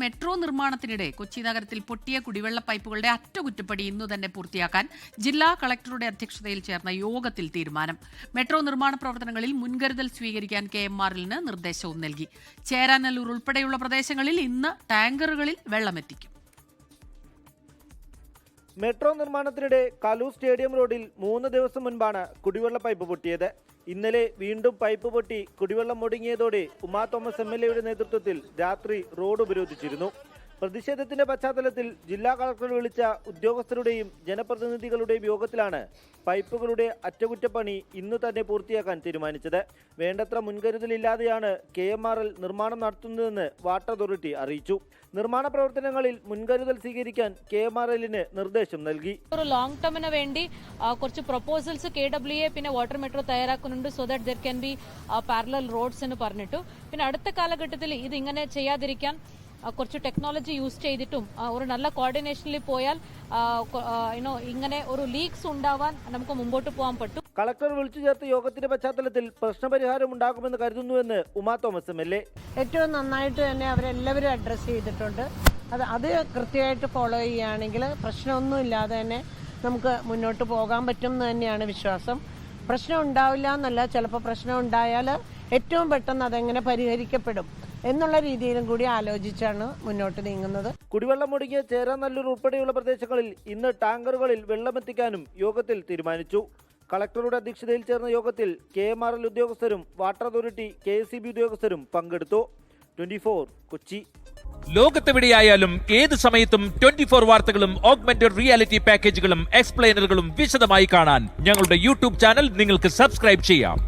Metro നിർമ്മാണത്തിനിടെ Kochi നഗരത്തിൽ പൊട്ടിയ കുടിവെള്ള പൈപ്പുകളുടെ അറ്റകുറ്റപ്പണി ഇന്നു തന്നെ പൂർത്തിയാക്കാൻ ജില്ലാ കളക്ടറുടെ അധ്യക്ഷതയിൽ ചേർന്ന യോഗത്തിൽ തീരുമാനം. മെട്രോ നിർമ്മാണ പ്രവർത്തനങ്ങളിൽ മുൻകരുതൽ സ്വീകരിക്കാൻ KMRL നിർദ്ദേശവും നൽകി. ചേരാനല്ലൂർ ഉൾപ്പെടെയുള്ള പ്രദേശങ്ങളിൽ ഇന്ന് ടാങ്കറുകളിൽ വെള്ളമെത്തിക്കും. മെട്രോ നിർമ്മാണത്തിനിടെ കലൂർ സ്റ്റേഡിയം റോഡിൽ 3 ദിവസം മുൻപാണ് കുടിവെള്ള പൈപ്പ് പൊട്ടിയത്. ഇന്നലെ വീണ്ടും പൈപ്പ് പൊട്ടി കുടിവെള്ളം മുടങ്ങിയതോടെ ഉമാ തോമസ് MLAയുടെ നേതൃത്വത്തിൽ രാത്രി റോഡ് ഉപരോധിച്ചിരുന്നു. പ്രതിഷേധത്തിന്റെ പശ്ചാത്തലത്തിൽ ജില്ലാ കളക്ടർ വിളിച്ച ഉദ്യോഗസ്ഥരുടെയും ജനപ്രതിനിധികളുടെയും യോഗത്തിലാണ് പൈപ്പുകളുടെ അറ്റകുറ്റപ്പണി ഇന്നു തന്നെ പൂർത്തിയാക്കാൻ തീരുമാനിച്ചത്. വേണ്ടത്ര മുൻകരുതലില്ലാതെയാണ് KMRL നിർമ്മാണം നടത്തുന്നതെന്ന് വാട്ടർ അതോറിറ്റി അറിയിച്ചു. നിർമ്മാണ പ്രവർത്തനങ്ങളിൽ മുൻകരുതൽ സ്വീകരിക്കാൻ KMRLന് നിർദ്ദേശം നൽകി. ഒരു ലോങ് ടേമിന് വേണ്ടി കുറച്ച് പ്രൊപ്പോസൽസ് KWA പിന്നെ വാട്ടർ മെട്രോ തയ്യാറാക്കുന്നുണ്ട്. So that there can be parallel roads എന്ന് പറഞ്ഞിട്ടു. പിന്നെ അടുത്ത കാലഘട്ടത്തിൽ ഇത് ഇങ്ങനെ ചെയ്യാതിരിക്കാൻ കുറച്ച് ടെക്നോളജി യൂസ് ചെയ്തിട്ടും ഒരു നല്ല കോർഡിനേഷനിൽ പോയാൽ ഇങ്ങനെ ഒരു ലീക്സ് ഉണ്ടാവാൻ നമുക്ക് മുമ്പോട്ട് പോകാൻ പറ്റും. കളക്ടർ വിളിച്ചു ചേർത്ത യോഗത്തിന്റെ പശ്ചാത്തലത്തിൽ പ്രശ്നപരിഹാരം ഉണ്ടാകുമെന്ന് കരുതുന്നുവെന്ന് ഉമാ തോമസ് MLA. ഏറ്റവും നന്നായിട്ട് തന്നെ അവരെല്ലാവരും അഡ്രസ്സ് ചെയ്തിട്ടുണ്ട്. അത് കൃത്യമായിട്ട് ഫോളോ ചെയ്യുകയാണെങ്കിൽ പ്രശ്നമൊന്നും ഇല്ലാതെ തന്നെ നമുക്ക് മുന്നോട്ട് പോകാൻ പറ്റും എന്ന് തന്നെയാണ് വിശ്വാസം. പ്രശ്നം ഉണ്ടാവില്ല എന്നല്ല, ചിലപ്പോൾ പ്രശ്നം ഉണ്ടായാൽ ഏറ്റവും പെട്ടെന്ന് അതെങ്ങനെ പരിഹരിക്കപ്പെടും എന്നുള്ള രീതിയിലും കൂടി ആലോചിച്ചാണ് മുന്നോട്ട് നീങ്ങുന്നത്. കുടിവെള്ളം മുടങ്ങിയ ചേരാനല്ലൂർ ഉൾപ്പെടെയുള്ള പ്രദേശങ്ങളിൽ ഇന്ന് ടാങ്കറുകളിൽ വെള്ളമെത്തിക്കാനും യോഗത്തിൽ തീരുമാനിച്ചു. കളക്ടറുടെ അധ്യക്ഷതയിൽ ചേർന്ന യോഗത്തിൽ KMRL ഉദ്യോഗസ്ഥരും വാട്ടർ അതോറിറ്റി KSEB ഉദ്യോഗസ്ഥരും പങ്കെടുത്തു. 24 കൊച്ചി. ലോകത്തെവിടെയായാലും ഏത് സമയത്തും 24 വാർത്തകളും ഓഗ്മെന്റഡ് റിയാലിറ്റി പാക്കേജുകളും എക്സ്പ്ലെയിനറുകളും വിശദമായി കാണാൻ ഞങ്ങളുടെ YouTube ചാനൽ നിങ്ങൾക്ക് സബ്സ്ക്രൈബ് ചെയ്യാം.